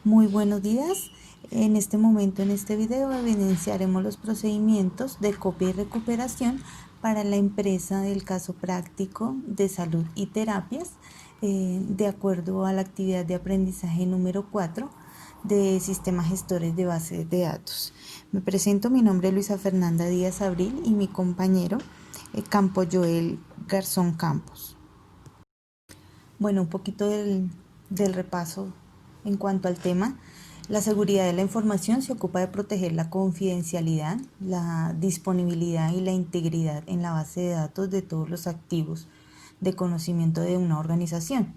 Muy buenos días. En este momento, en este video, evidenciaremos los procedimientos de copia y recuperación para la empresa del caso práctico de salud y terapias, de acuerdo a la actividad de aprendizaje número 4 de sistemas gestores de bases de datos. Me presento, mi nombre es Luisa Fernanda Díaz Abril y mi compañero Campo Joel Garzón Campos. Bueno, un poquito del repaso en cuanto al tema. La seguridad de la información se ocupa de proteger la confidencialidad, la disponibilidad y la integridad en la base de datos de todos los activos de conocimiento de una organización.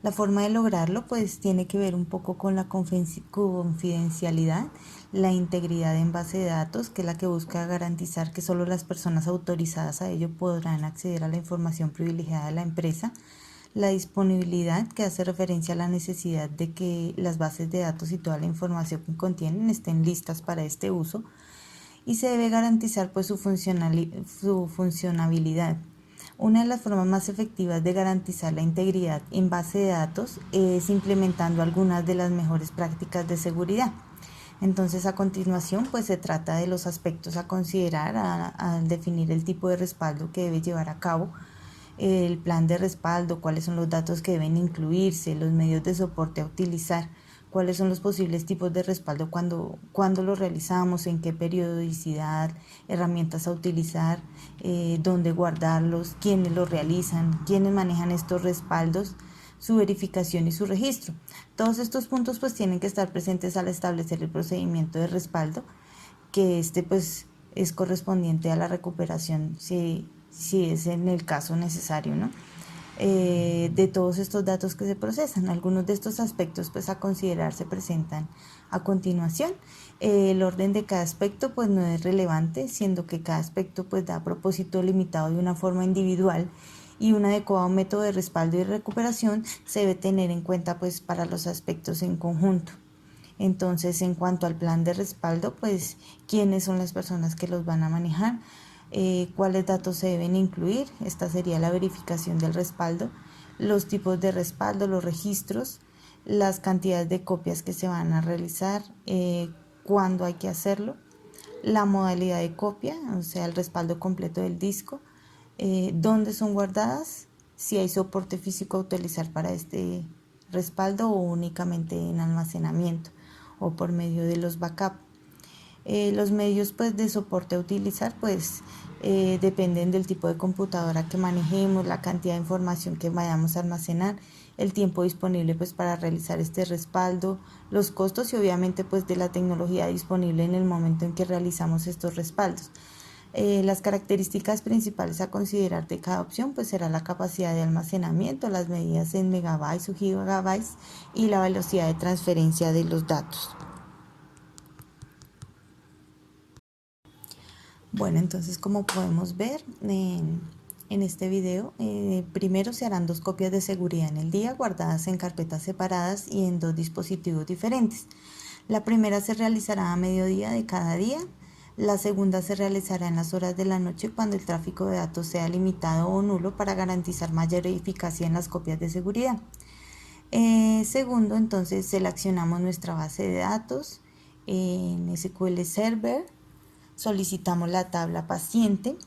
La forma de lograrlo pues tiene que ver un poco con la confidencialidad, la integridad en base de datos, que es la que busca garantizar que solo las personas autorizadas a ello podrán acceder a la información privilegiada de la empresa, la disponibilidad, que hace referencia a la necesidad de que las bases de datos y toda la información que contienen estén listas para este uso, y se debe garantizar pues su funcionabilidad. Una de las formas más efectivas de garantizar la integridad en base de datos es implementando algunas de las mejores prácticas de seguridad. Entonces, a continuación, pues se trata de los aspectos a considerar al definir el tipo de respaldo que debe llevar a cabo el plan de respaldo, cuáles son los datos que deben incluirse, los medios de soporte a utilizar, cuáles son los posibles tipos de respaldo cuando lo realizamos, en qué periodicidad, herramientas a utilizar, dónde guardarlos, quiénes los realizan, quiénes manejan estos respaldos, su verificación y su registro. Todos estos puntos pues tienen que estar presentes al establecer el procedimiento de respaldo, que pues es correspondiente a la recuperación si es en el caso necesario, ¿no? De todos estos datos que se procesan. Algunos de estos aspectos pues a considerar se presentan a continuación. El orden de cada aspecto pues no es relevante, siendo que cada aspecto pues da propósito limitado de una forma individual, y un adecuado método de respaldo y recuperación se debe tener en cuenta pues para los aspectos en conjunto. Entonces, en cuanto al plan de respaldo, pues quiénes son las personas que los van a manejar, cuáles datos se deben incluir. Esta sería la verificación del respaldo, los tipos de respaldo, los registros, las cantidades de copias que se van a realizar, cuándo hay que hacerlo, la modalidad de copia, o sea, el respaldo completo del disco, dónde son guardadas, si hay soporte físico a utilizar para este respaldo o únicamente en almacenamiento o por medio de los backup. Los medios pues de soporte a utilizar pues dependen del tipo de computadora que manejemos, la cantidad de información que vayamos a almacenar, el tiempo disponible pues para realizar este respaldo, los costos y obviamente pues de la tecnología disponible en el momento en que realizamos estos respaldos. Las características principales a considerar de cada opción pues será la capacidad de almacenamiento, las medidas en megabytes o gigabytes y la velocidad de transferencia de los datos. Bueno, entonces como podemos ver en este video, primero se harán 2 copias de seguridad en el día, guardadas en carpetas separadas y en 2 dispositivos diferentes. La primera se realizará a mediodía de cada día. La segunda se realizará en las horas de la noche cuando el tráfico de datos sea limitado o nulo, para garantizar mayor eficacia en las copias de seguridad. Segundo, entonces seleccionamos nuestra base de datos en SQL Server, solicitamos la tabla paciente,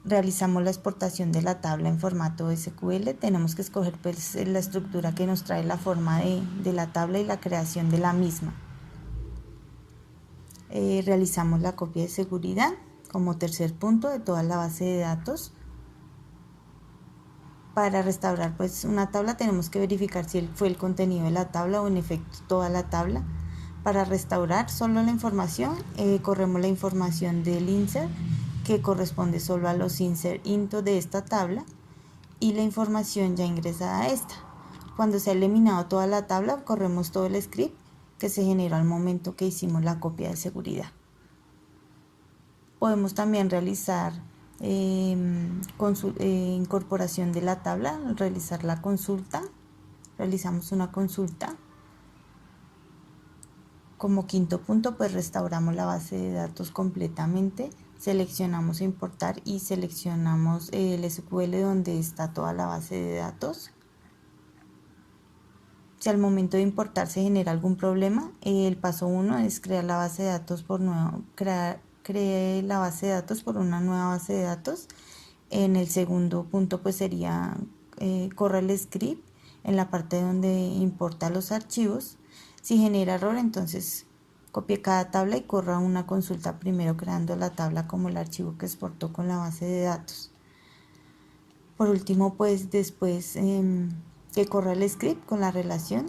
realizamos la exportación de la tabla en formato SQL. Tenemos que escoger pues la estructura que nos trae la forma de la tabla y la creación de la misma. Realizamos la copia de seguridad como tercer punto de toda la base de datos. Para restaurar pues una tabla tenemos que verificar si fue el contenido de la tabla o en efecto toda la tabla. Para restaurar solo la información, corremos la información del insert, que corresponde solo a los insert into de esta tabla, y la información ya ingresada a esta. Cuando se ha eliminado toda la tabla, corremos todo el script que se generó al momento que hicimos la copia de seguridad. Podemos también realizar incorporación de la tabla, realizar la consulta. Realizamos una consulta. Como quinto punto, pues restauramos la base de datos completamente. Seleccionamos importar y seleccionamos el SQL donde está toda la base de datos. Si al momento de importar se genera algún problema, el paso 1 es crear la base de datos cree la base de datos por una nueva base de datos. En el segundo punto pues sería corre el script en la parte donde importa los archivos. Si genera error, entonces copie cada tabla y corra una consulta primero creando la tabla como el archivo que exportó con la base de datos. Por último, pues después que corra el script con la relación,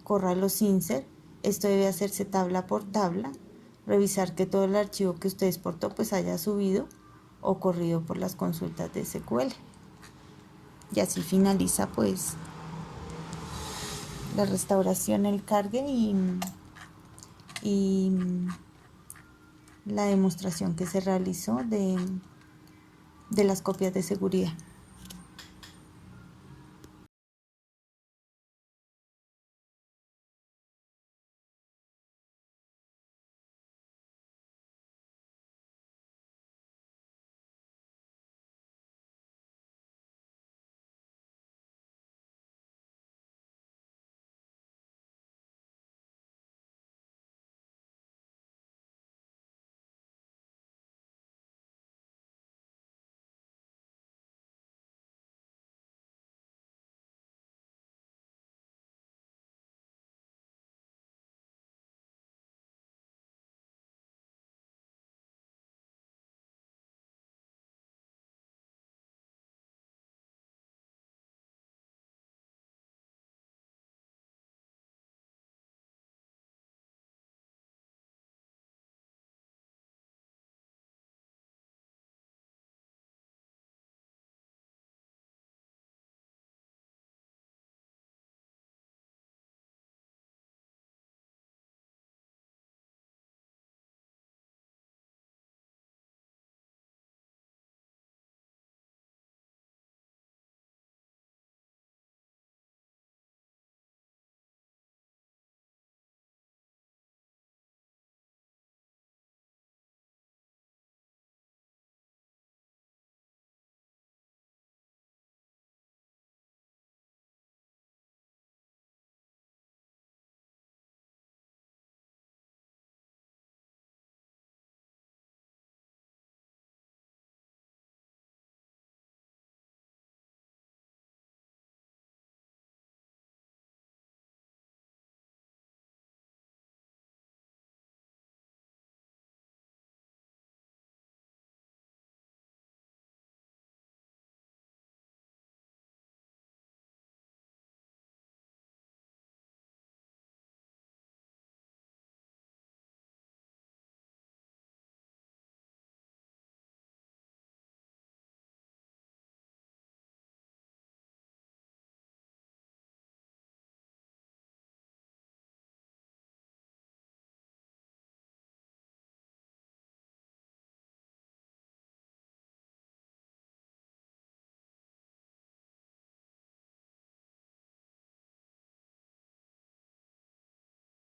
corra los insert. Esto debe hacerse tabla por tabla, revisar que todo el archivo que usted exportó pues haya subido o corrido por las consultas de SQL. Y así finaliza pues la restauración, el cargue y la demostración que se realizó de las copias de seguridad.